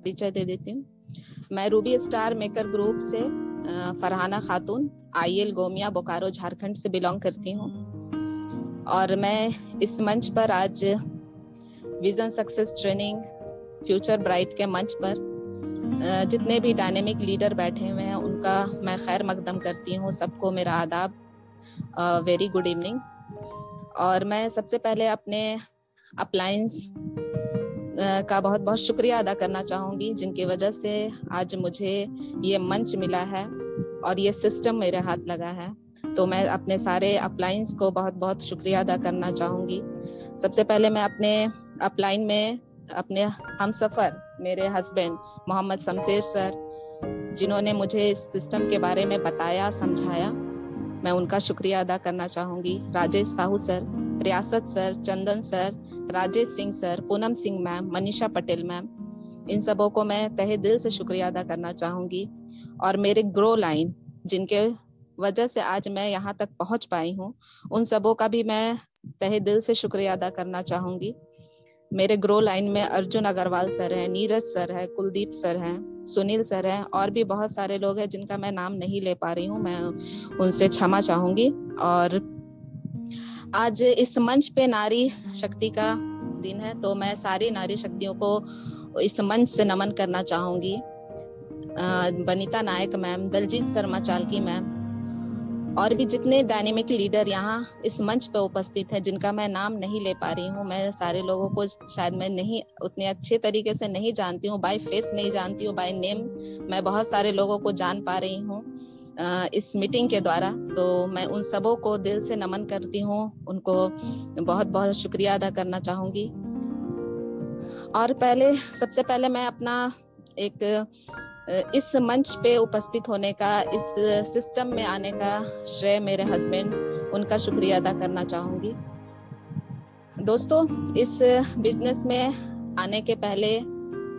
परिचय दे देती हूँ। मैं रूबी स्टार मेकर ग्रुप से फरहाना खातून आईएल गोमिया बोकारो झारखंड से बिलोंग करती हूँ और मैं इस मंच पर आज vision success training future bright के मंच पर जितने भी डायनेमिक लीडर बैठे हुए हैं उनका मैं खैर मकदम करती हूँ। सबको मेरा आदाब, वेरी गुड इवनिंग। और मैं सबसे पहले अपने अपलायंस का बहुत बहुत शुक्रिया अदा करना चाहूँगी, जिनकी वजह से आज मुझे ये मंच मिला है और ये सिस्टम मेरे हाथ लगा है। तो मैं अपने सारे अपलायंस को बहुत बहुत शुक्रिया अदा करना चाहूँगी। सबसे पहले मैं अपने अपलाइन में अपने हमसफ़र मेरे हस्बैंड मोहम्मद शमशेर सर, जिन्होंने मुझे इस सिस्टम के बारे में बताया, समझाया, मैं उनका शुक्रिया अदा करना चाहूँगी। Rajesh Sahu sir, Riyasat sir, Chandan sir, Rajesh Singh sir, Poonam Singh ma'am, Manisha Patel ma'am, इन सबों को मैं तहे दिल से शुक्रिया अदा करना चाहूँगी। और मेरे ग्रो लाइन, जिनके वजह से आज मैं यहाँ तक पहुँच पाई हूँ, उन सबों का भी मैं तहे दिल से शुक्रिया अदा करना चाहूँगी। मेरे ग्रो लाइन में अर्जुन अग्रवाल सर हैं, नीरज सर है, कुलदीप सर हैं, सुनील सर हैं और भी बहुत सारे लोग हैं जिनका मैं नाम नहीं ले पा रही हूँ, मैं उनसे क्षमा चाहूँगी। और आज इस मंच पे नारी शक्ति का दिन है, तो मैं सारी नारी शक्तियों को इस मंच से नमन करना चाहूँगी। बनीता नायक मैम, दलजीत शर्मा चालकी मैम और भी जितने डायनेमिक लीडर यहाँ इस मंच पे उपस्थित हैं, जिनका मैं नाम नहीं ले पा रही हूँ। मैं सारे लोगों को शायद मैं नहीं उतने अच्छे तरीके से नहीं जानती हूँ, बाय फेस नहीं जानती हूँ, बाय नेम मैं बहुत सारे लोगों को जान पा रही हूँ इस मीटिंग के द्वारा। तो मैं उन सबों को दिल से नमन करती हूँ, उनको बहुत बहुत शुक्रिया अदा करना चाहूँगी। और सबसे पहले मैं अपना एक इस मंच पे उपस्थित होने का, इस सिस्टम में आने का श्रेय मेरे हस्बैंड, उनका शुक्रिया अदा करना चाहूँगी। दोस्तों, इस बिजनेस में आने के पहले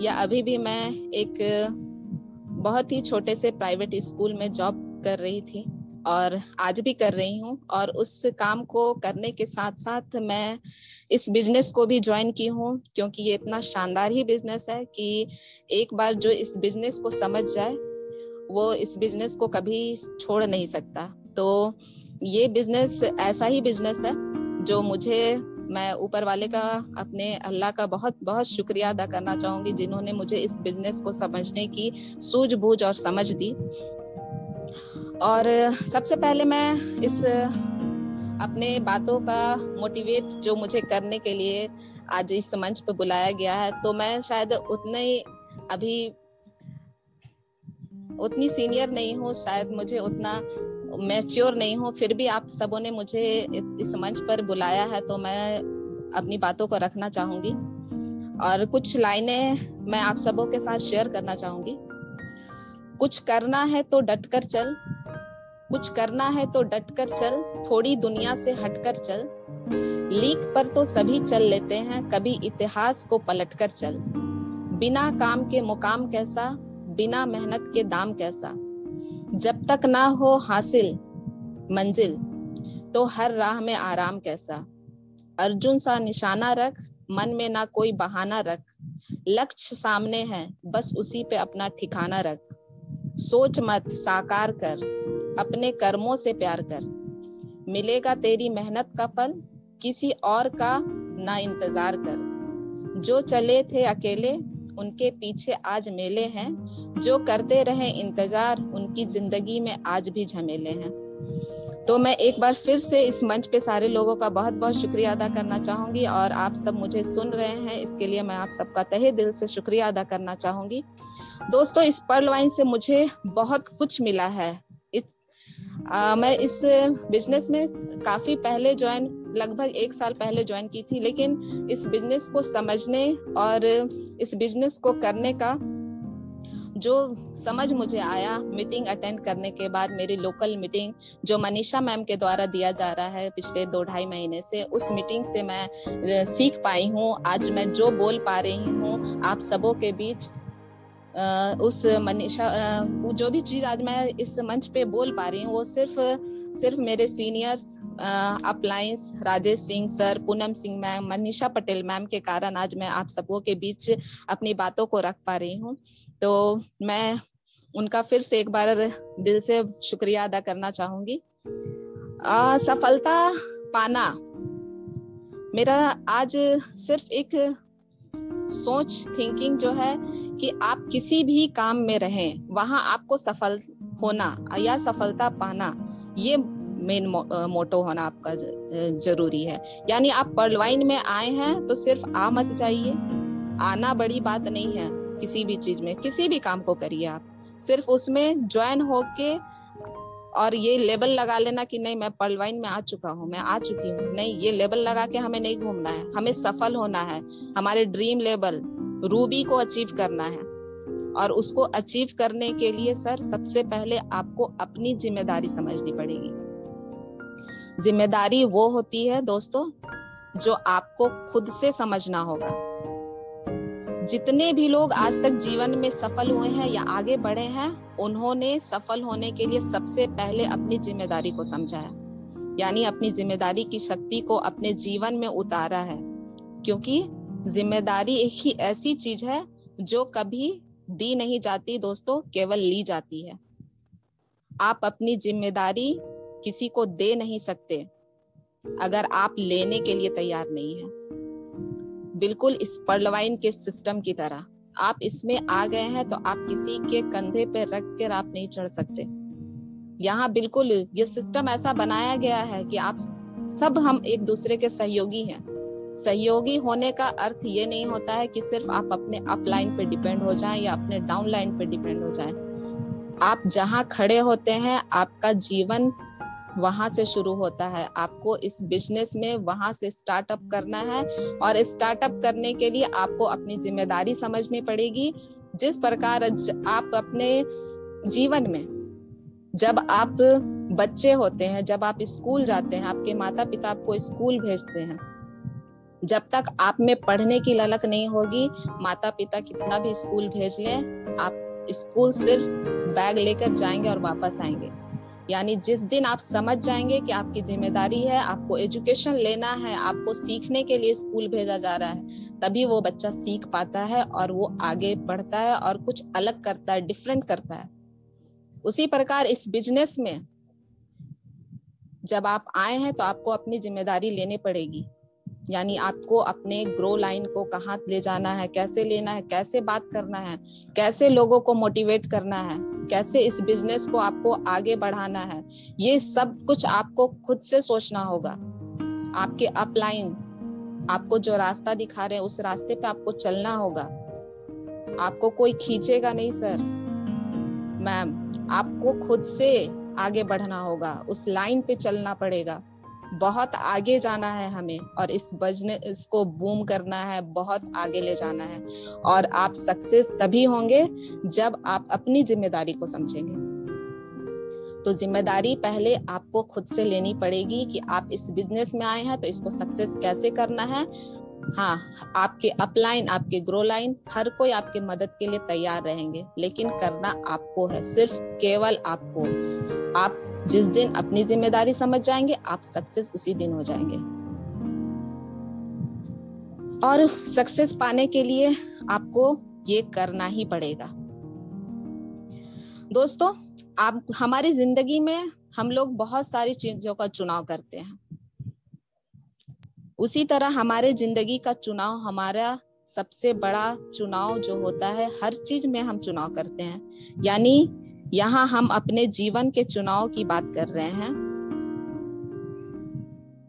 या अभी भी मैं एक बहुत ही छोटे से प्राइवेट स्कूल में जॉब कर रही थी और आज भी कर रही हूँ। और उस काम को करने के साथ साथ मैं इस बिजनेस को भी ज्वाइन की हूँ, क्योंकि ये इतना शानदार ही बिजनेस है कि एक बार जो इस बिजनेस को समझ जाए वो इस बिजनेस को कभी छोड़ नहीं सकता। तो ये बिजनेस ऐसा ही बिजनेस है जो मैं ऊपर वाले का, अपने अल्लाह का बहुत बहुत शुक्रिया अदा करना चाहूँगी, जिन्होंने मुझे इस बिजनेस को समझने की सूझबूझ और समझ दी। और सबसे पहले मैं इस अपने बातों का मोटिवेट जो मुझे करने के लिए आज इस मंच पे बुलाया गया है, तो मैं शायद उतनी सीनियर नहीं हूँ, शायद मुझे उतना मैच्योर नहीं हूँ, फिर भी आप सबों ने मुझे इस मंच पर बुलाया है, तो मैं अपनी बातों को रखना चाहूँगी और कुछ लाइनें मैं आप सबों के साथ शेयर करना चाहूँगी। कुछ करना है तो डटकर चल, कुछ करना है तो डटकर चल, थोड़ी दुनिया से हटकर चल, लीक पर तो सभी चल लेते हैं, कभी इतिहास को पलटकर चल, बिना काम के मुकाम कैसा, बिना मेहनत के दाम कैसा, जब तक ना हो हासिल मंजिल तो हर राह में आराम कैसा, अर्जुन सा निशाना रख, मन में ना कोई बहाना रख, लक्ष्य सामने है बस उसी पे अपना ठिकाना रख, सोच मत साकार कर, अपने कर्मों से प्यार कर, मिलेगा तेरी मेहनत का फल, किसी और का ना इंतजार कर, जो चले थे अकेले उनके पीछे आज मेले हैं, जो करते रहे इंतजार उनकी जिंदगी में आज भी झमेले हैं। तो मैं एक बार फिर से इस मंच पे सारे लोगों का बहुत बहुत शुक्रिया अदा करना चाहूंगी और आप सब मुझे सुन रहे हैं, इसके लिए मैं आप सबका तहे दिल से शुक्रिया अदा करना चाहूंगी। दोस्तों, इस पर्ल वाइन से मुझे बहुत कुछ मिला है। मैं इस बिजनेस में काफी पहले लगभग 1 साल पहले ज्वाइन की थी, लेकिन इस बिजनेस को समझने और इस बिजनेस को करने का जो समझ मुझे आया मीटिंग अटेंड करने के बाद, मेरी लोकल मीटिंग जो मनीषा मैम के द्वारा दिया जा रहा है पिछले 2-2.5 महीने से, उस मीटिंग से मैं सीख पाई हूँ। आज मैं जो बोल पा रही हूँ आप सबों के बीच, उस मनीषा जो भी चीज आज मैं इस मंच पे बोल पा रही हूँ वो सिर्फ मेरे सीनियर्स अपलायंस Rajesh Singh sir, Poonam Singh ma'am, Manisha Patel ma'am के कारण आज मैं आप सबों के बीच अपनी बातों को रख पा रही हूँ। तो मैं उनका फिर से एक बार दिल से शुक्रिया अदा करना चाहूंगी। सफलता पाना मेरा आज सिर्फ एक सोच थिंकिंग जो है कि आप किसी भी काम में रहें वहां आपको सफल होना या सफलता पाना, ये मेन मोटो होना आपका जरूरी है। यानी आप पर्लवाइन में आए हैं तो सिर्फ आ मत जाइए, आना बड़ी बात नहीं है। किसी भी चीज में किसी भी काम को करिए, आप सिर्फ उसमें ज्वाइन होके और ये लेबल लगा लेना कि नहीं मैं पर्लवाइन में आ चुका हूँ, मैं आ चुकी हूँ, नहीं, ये लेबल लगा के हमें नहीं घूमना है। हमें सफल होना है, हमारे ड्रीम लेवल रूबी को अचीव करना है। और उसको अचीव करने के लिए सर सबसे पहले आपको अपनी जिम्मेदारी समझनी पड़ेगी। जिम्मेदारी वो होती है दोस्तों जो आपको खुद से समझना होगा। जितने भी लोग आज तक जीवन में सफल हुए हैं या आगे बढ़े हैं, उन्होंने सफल होने के लिए सबसे पहले अपनी जिम्मेदारी को समझा है, यानी अपनी जिम्मेदारी की शक्ति को अपने जीवन में उतारा है। क्योंकि जिम्मेदारी एक ही ऐसी चीज है जो कभी दी नहीं जाती दोस्तों, केवल ली जाती है। आप अपनी जिम्मेदारी किसी को दे नहीं सकते अगर आप लेने के लिए तैयार नहीं है। बिल्कुल इस पर्लवाइन के सिस्टम की तरह आप इसमें आ गए हैं तो आप किसी के कंधे पे रख कर आप नहीं चढ़ सकते। यहाँ बिल्कुल ये सिस्टम ऐसा बनाया गया है कि आप सब हम एक दूसरे के सहयोगी हैं। सहयोगी होने का अर्थ ये नहीं होता है कि सिर्फ आप अपने अपलाइन पे डिपेंड हो जाएं या अपने डाउनलाइन पे डिपेंड हो जाएं। आप जहां खड़े होते हैं आपका जीवन वहां से शुरू होता है। आपको इस बिजनेस में वहां से स्टार्टअप करना है और स्टार्टअप करने के लिए आपको अपनी जिम्मेदारी समझनी पड़ेगी। जिस प्रकार आप अपने जीवन में जब आप बच्चे होते हैं, जब आप स्कूल जाते हैं, आपके माता पिता आपको स्कूल भेजते हैं, जब तक आप में पढ़ने की ललक नहीं होगी, माता पिता कितना भी स्कूल भेज ले, आप स्कूल सिर्फ बैग लेकर जाएंगे और वापस आएंगे। यानी जिस दिन आप समझ जाएंगे कि आपकी जिम्मेदारी है, आपको एजुकेशन लेना है, आपको सीखने के लिए स्कूल भेजा जा रहा है, तभी वो बच्चा सीख पाता है और वो आगे बढ़ता है और कुछ अलग करता है, डिफरेंट करता है। उसी प्रकार इस बिजनेस में जब आप आए हैं तो आपको अपनी जिम्मेदारी लेनी पड़ेगी। यानी आपको अपने ग्रो लाइन को कहाँ ले जाना है, कैसे लेना है, कैसे बात करना है, कैसे लोगों को मोटिवेट करना है, कैसे इस बिजनेस को आपको आगे बढ़ाना है, ये सब कुछ आपको खुद से सोचना होगा। आपके अपलाइन आपको जो रास्ता दिखा रहे हैं उस रास्ते पे आपको चलना होगा। आपको कोई खींचेगा नहीं सर मैम, आपको खुद से आगे बढ़ना होगा, उस लाइन पे चलना पड़ेगा। बहुत आगे जाना है हमें और इस बिजनेस को बूम करना है, बहुत आगे ले जाना है। और आप सक्सेस तभी होंगे जब आप अपनी जिम्मेदारी को समझेंगे। तो जिम्मेदारी पहले आपको खुद से लेनी पड़ेगी कि आप इस बिजनेस में आए हैं तो इसको सक्सेस कैसे करना है। हाँ, आपके अपलाइन, आपके ग्रो लाइन, हर कोई आपके मदद के लिए तैयार रहेंगे, लेकिन करना आपको है, सिर्फ केवल आपको। आप जिस दिन अपनी जिम्मेदारी समझ जाएंगे, आप सक्सेस उसी दिन हो जाएंगे। और सक्सेस पाने के लिए आपको ये करना ही पड़ेगा। दोस्तों, आप हमारी जिंदगी में हम लोग बहुत सारी चीजों का चुनाव करते हैं। उसी तरह हमारे जिंदगी का चुनाव, हमारा सबसे बड़ा चुनाव जो होता है, हर चीज में हम चुनाव करते हैं। यानी यहाँ हम अपने जीवन के चुनाव की बात कर रहे हैं।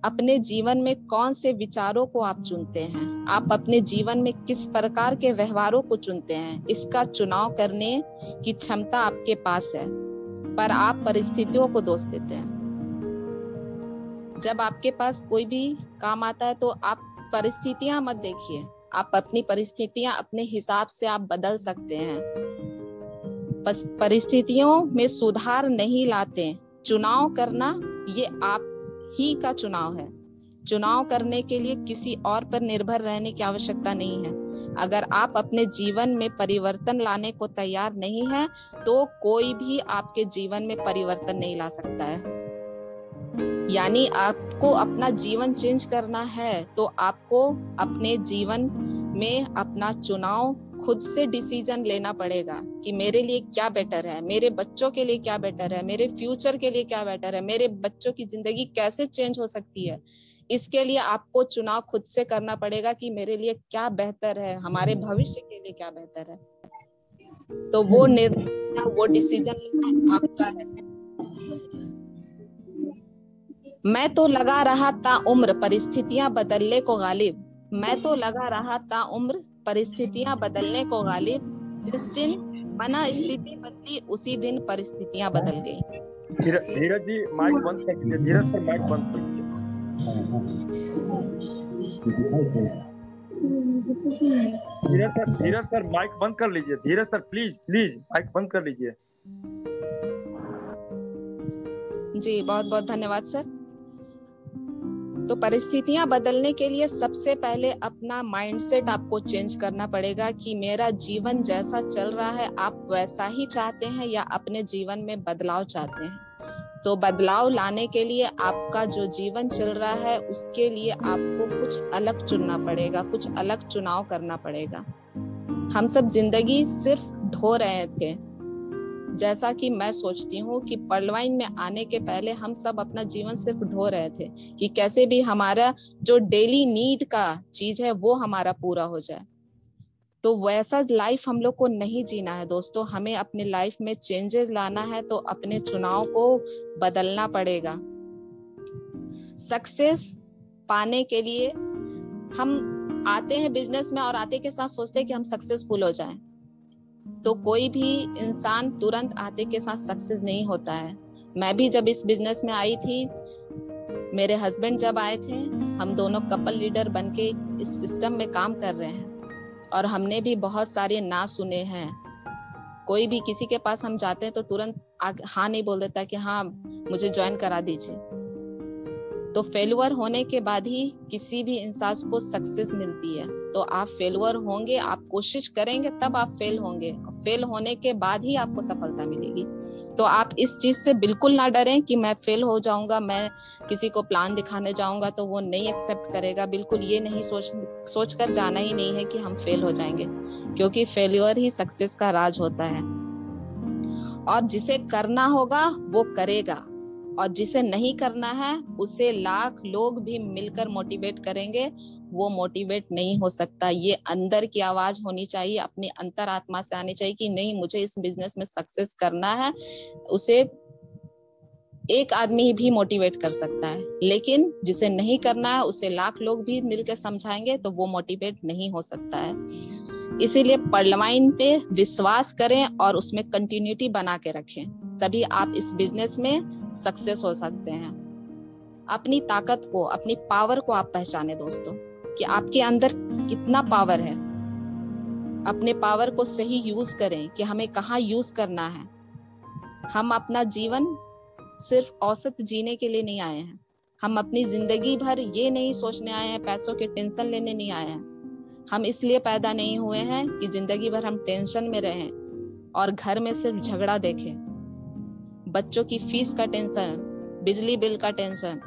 अपने जीवन में कौन से विचारों को आप चुनते हैं, आप अपने जीवन में किस प्रकार के व्यवहारों को चुनते हैं, इसका चुनाव करने की क्षमता आपके पास है, पर आप परिस्थितियों को दोष देते हैं। जब आपके पास कोई भी काम आता है तो आप परिस्थितियां मत देखिए, आप अपनी परिस्थितियां अपने हिसाब से आप बदल सकते हैं। बस परिस्थितियों में सुधार नहीं लाते। चुनाव करना ये आप ही का चुनाव है। चुनाव करने के लिए किसी और पर निर्भर रहने की आवश्यकता नहीं है। अगर आप अपने जीवन में परिवर्तन लाने को तैयार नहीं है तो कोई भी आपके जीवन में परिवर्तन नहीं ला सकता है। यानी आपको अपना जीवन चेंज करना है तो आपको अपने जीवन में अपना चुनाव खुद से डिसीजन लेना पड़ेगा कि मेरे लिए क्या बेटर है, मेरे बच्चों के लिए क्या बेटर है, मेरे फ्यूचर के लिए क्या बेटर है, मेरे बच्चों की जिंदगी कैसे चेंज हो सकती है। इसके लिए आपको चुनाव खुद से करना पड़ेगा कि मेरे लिए क्या बेहतर है, हमारे भविष्य के लिए क्या बेहतर है। तो वो निर्णय, वो डिसीजन लेना आपका है। मैं तो लगा रहा था उम्र परिस्थितियां बदलने को गालिब, मैं तो लगा रहा था उम्र परिस्थितियां बदलने को गालिब, जिस दिन मना स्थिति बदली उसी दिन परिस्थितियां बदल गई। धीरज जी माइक बंद कर दीजिए। धीरज सर माइक बंद कर दीजिए। धीरज सर माइक बंद कर लीजिए। धीरज सर प्लीज माइक बंद कर लीजिए। जी बहुत बहुत धन्यवाद सर। तो परिस्थितियां बदलने के लिए सबसे पहले अपना माइंडसेट आपको चेंज करना पड़ेगा कि मेरा जीवन जैसा चल रहा है आप वैसा ही चाहते हैं या अपने जीवन में बदलाव चाहते हैं। तो बदलाव लाने के लिए आपका जो जीवन चल रहा है उसके लिए आपको कुछ अलग चुनना पड़ेगा, कुछ अलग चुनाव करना पड़ेगा। हम सब जिंदगी सिर्फ ढो रहे थे। जैसा कि मैं सोचती हूँ कि पर्लवाइन में आने के पहले हम सब अपना जीवन सिर्फ ढो रहे थे कि कैसे भी हमारा जो डेली नीड का चीज है वो हमारा पूरा हो जाए। तो वैसा लाइफ हम लोग को नहीं जीना है दोस्तों। हमें अपने लाइफ में चेंजेस लाना है तो अपने चुनाव को बदलना पड़ेगा। सक्सेस पाने के लिए हम आते हैं बिजनेस में और आते के साथ सोचते हैं कि हम सक्सेसफुल हो जाएं। तो कोई भी इंसान तुरंत आते के साथ सक्सेस नहीं होता है। मैं भी जब इस बिजनेस में आई थी, मेरे हस्बैंड जब आए थे, हम दोनों कपल लीडर बनके इस सिस्टम में काम कर रहे हैं और हमने भी बहुत सारे ना सुने हैं। कोई भी किसी के पास हम जाते हैं तो तुरंत हाँ नहीं बोल देता कि हाँ मुझे ज्वाइन करा दीजिए। तो फेलुअर होने के बाद ही किसी भी इंसान को सक्सेस मिलती है। तो आप फेलुअर होंगे, आप कोशिश करेंगे तब आप फेल होंगे, फेल होने के बाद ही आपको सफलता मिलेगी। तो आप इस चीज से बिल्कुल ना डरें कि मैं फेल हो जाऊंगा, मैं किसी को प्लान दिखाने जाऊंगा तो वो नहीं एक्सेप्ट करेगा। बिल्कुल ये नहीं सोच कर जाना ही नहीं है कि हम फेल हो जाएंगे, क्योंकि फेल्योर ही सक्सेस का राज होता है। और जिसे करना होगा वो करेगा और जिसे नहीं करना है उसे लाख लोग भी मिलकर मोटिवेट करेंगे, वो मोटिवेट नहीं हो सकता। ये अंदर की आवाज होनी चाहिए, अपनी अंतरात्मा से आनी चाहिए कि नहीं मुझे इस बिजनेस में सक्सेस करना है। उसे एक आदमी भी मोटिवेट कर सकता है, लेकिन जिसे नहीं करना है उसे लाख लोग भी मिलकर समझाएंगे तो वो मोटिवेट नहीं हो सकता है। इसीलिए पर्लवाइन पे विश्वास करें और उसमें कंटिन्यूटी बना के रखें, तभी आप इस बिजनेस में सक्सेस हो सकते हैं। अपनी ताकत को, अपनी पावर को आप पहचाने दोस्तों कि आपके अंदर कितना पावर है। अपने पावर को सही यूज करें कि हमें कहाँ यूज करना है। हम अपना जीवन सिर्फ औसत जीने के लिए नहीं आए हैं। हम अपनी जिंदगी भर ये नहीं सोचने आए हैं, पैसों के टेंशन लेने नहीं आए हैं। हम इसलिए पैदा नहीं हुए हैं कि जिंदगी भर हम टेंशन में रहें और घर में सिर्फ झगड़ा देखें। बच्चों की फीस का टेंशन, बिजली बिल का टेंशन,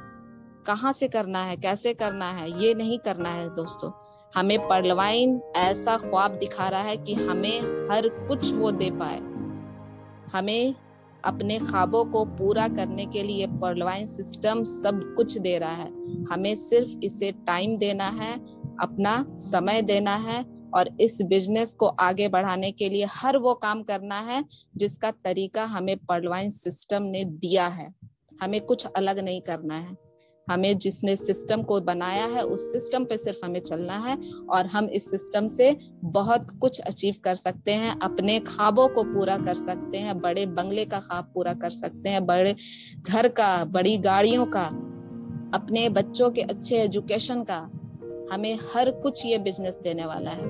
कहाँ से करना है, कैसे करना है, ये नहीं करना है दोस्तों। हमें पर्लवाइन ऐसा ख्वाब दिखा रहा है कि हमें हर कुछ वो दे पाए। हमें अपने ख्वाबों को पूरा करने के लिए पर्लवाइन सिस्टम सब कुछ दे रहा है। हमें सिर्फ इसे टाइम देना है, अपना समय देना है और इस बिजनेस को आगे बढ़ाने के लिए हर वो काम करना है जिसका तरीका हमें पर्लवाइन सिस्टम ने दिया है। हमें कुछ अलग नहीं करना है। हमें जिसने सिस्टम को बनाया है उस सिस्टम पे सिर्फ हमें चलना है और हम इस सिस्टम से बहुत कुछ अचीव कर सकते हैं। अपने ख्वाबों को पूरा कर सकते हैं, बड़े बंगले का ख्वाब पूरा कर सकते हैं, बड़े घर का, बड़ी गाड़ियों का, अपने बच्चों के अच्छे एजुकेशन का। हमें हर कुछ ये बिजनेस देने वाला है।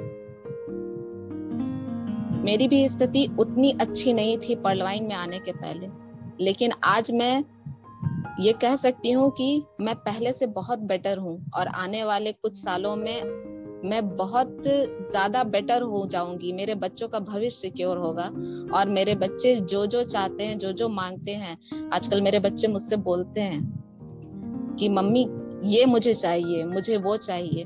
मेरी भी स्थिति उतनी अच्छी नहीं थी पर्लवाइन में आने के पहले, लेकिन आज मैं ये कह सकती हूँ कि मैं पहले से बहुत बेटर हूँ और आने वाले कुछ सालों में मैं बहुत ज्यादा बेटर हो जाऊंगी। मेरे बच्चों का भविष्य सिक्योर होगा और मेरे बच्चे जो जो चाहते हैं, जो जो मांगते हैं। आजकल मेरे बच्चे मुझसे बोलते हैं कि मम्मी ये मुझे चाहिए, मुझे वो चाहिए।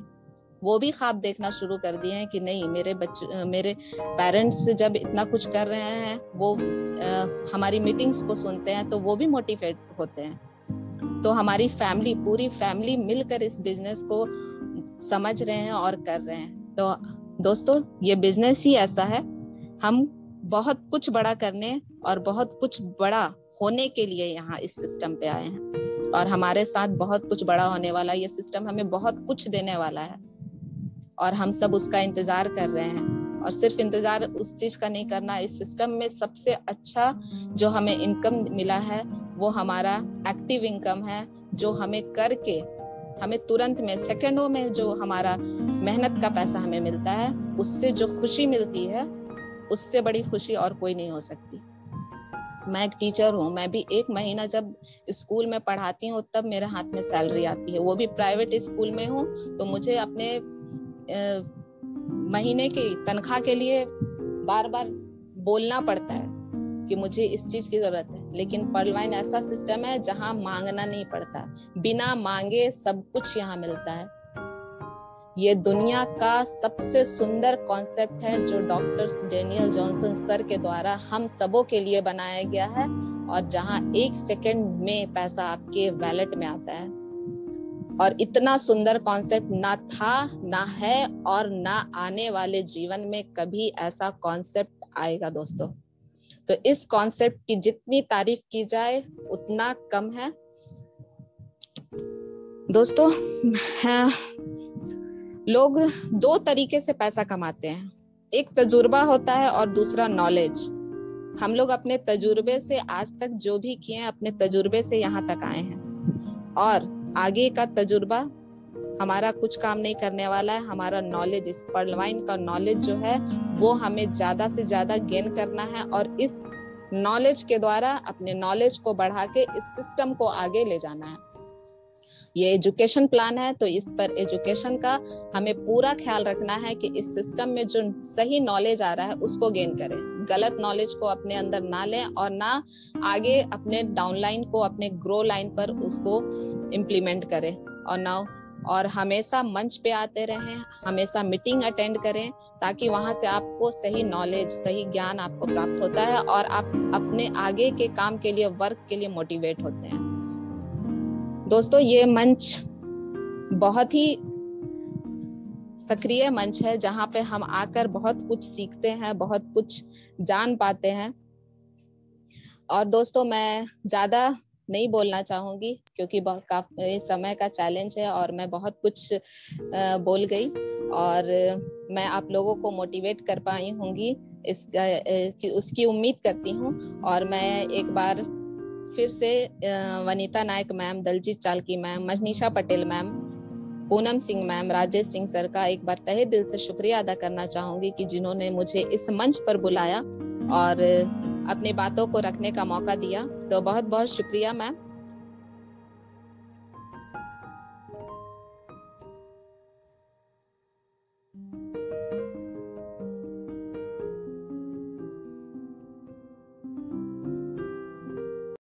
वो भी ख्वाब देखना शुरू कर दिए हैं कि नहीं, मेरे पेरेंट्स जब इतना कुछ कर रहे हैं, वो हमारी मीटिंग्स को सुनते हैं तो वो भी मोटिवेट होते हैं। तो हमारी फैमिली, पूरी फैमिली मिलकर इस बिजनेस को समझ रहे हैं और कर रहे हैं। तो दोस्तों, ये बिजनेस ही ऐसा है। हम बहुत कुछ बड़ा करने और बहुत कुछ बड़ा होने के लिए यहाँ इस सिस्टम पे आए हैं और हमारे साथ बहुत कुछ बड़ा होने वाला है। ये सिस्टम हमें बहुत कुछ देने वाला है और हम सब उसका इंतजार कर रहे हैं। और सिर्फ इंतजार उस चीज का नहीं करना, इस सिस्टम में सबसे अच्छा जो हमें इनकम मिला है वो हमारा एक्टिव इनकम है, जो हमें करके हमें तुरंत में, सेकंडों में जो हमारा मेहनत का पैसा हमें मिलता है, उससे जो खुशी मिलती है, उससे बड़ी खुशी और कोई नहीं हो सकती। मैं एक टीचर हूँ, मैं भी एक महीना जब स्कूल में पढ़ाती हूँ तब मेरे हाथ में सैलरी आती है, वो भी प्राइवेट स्कूल में हूँ। तो मुझे अपने महीने की तनख्वाह के लिए बार बार बोलना पड़ता है कि मुझे इस चीज की जरूरत है। लेकिन पर्लवाइन ऐसा सिस्टम है जहां मांगना नहीं पड़ता, बिना मांगे सब कुछ यहाँ मिलता है। ये दुनिया का सबसे सुंदर कॉन्सेप्ट है जो डॉक्टर डेनियल जॉनसन सर के द्वारा हम सबों के लिए बनाया गया है और जहां 1 सेकंड में पैसा आपके वैलेट में आता है। और इतना सुंदर कॉन्सेप्ट ना था, ना है और ना आने वाले जीवन में कभी ऐसा कॉन्सेप्ट आएगा दोस्तों। तो इस कॉन्सेप्ट की जितनी तारीफ की जाए उतना कम है दोस्तों। लोग 2 तरीके से पैसा कमाते हैं, एक तजुर्बा होता है और दूसरा नॉलेज। हम लोग अपने तजुर्बे से आज तक जो भी किए हैं, अपने तजुर्बे से यहाँ तक आए हैं और आगे का तजुर्बा हमारा कुछ काम नहीं करने वाला है। हमारा नॉलेज, इस पर्लवाइन का नॉलेज जो है वो हमें ज्यादा से ज्यादा गेन करना है और इस नॉलेज के द्वारा अपने नॉलेज को बढ़ा के इस सिस्टम को आगे ले जाना है। ये एजुकेशन प्लान है, तो इस पर एजुकेशन का हमें पूरा ख्याल रखना है कि इस सिस्टम में जो सही नॉलेज आ रहा है उसको गेन करें, गलत नॉलेज को अपने अंदर ना लें और ना आगे अपने डाउनलाइन को, अपने ग्रो लाइन पर उसको इम्प्लीमेंट करें। और हमेशा मंच पे आते रहें, हमेशा मीटिंग अटेंड करें ताकि वहां से आपको सही नॉलेज, सही ज्ञान आपको प्राप्त होता है और आप अपने आगे के काम के लिए, वर्क के लिए मोटिवेट होते हैं। दोस्तों, ये मंच बहुत ही सक्रिय मंच है जहाँ पे हम आकर बहुत कुछ सीखते हैं, बहुत कुछ जान पाते हैं। और दोस्तों, मैं ज्यादा नहीं बोलना चाहूंगी क्योंकि काफी समय का चैलेंज है और मैं बहुत कुछ बोल गई और मैं आप लोगों को मोटिवेट कर पाई होंगी उसकी उम्मीद करती हूँ। और मैं एक बार फिर से Vanita Nayak ma'am, Daljeet Chalki ma'am, Manisha Patel ma'am, Poonam Singh ma'am, Rajesh Singh sir का एक बार तहे दिल से शुक्रिया अदा करना चाहूंगी कि जिन्होंने मुझे इस मंच पर बुलाया और अपनी बातों को रखने का मौका दिया। तो बहुत बहुत शुक्रिया मैम।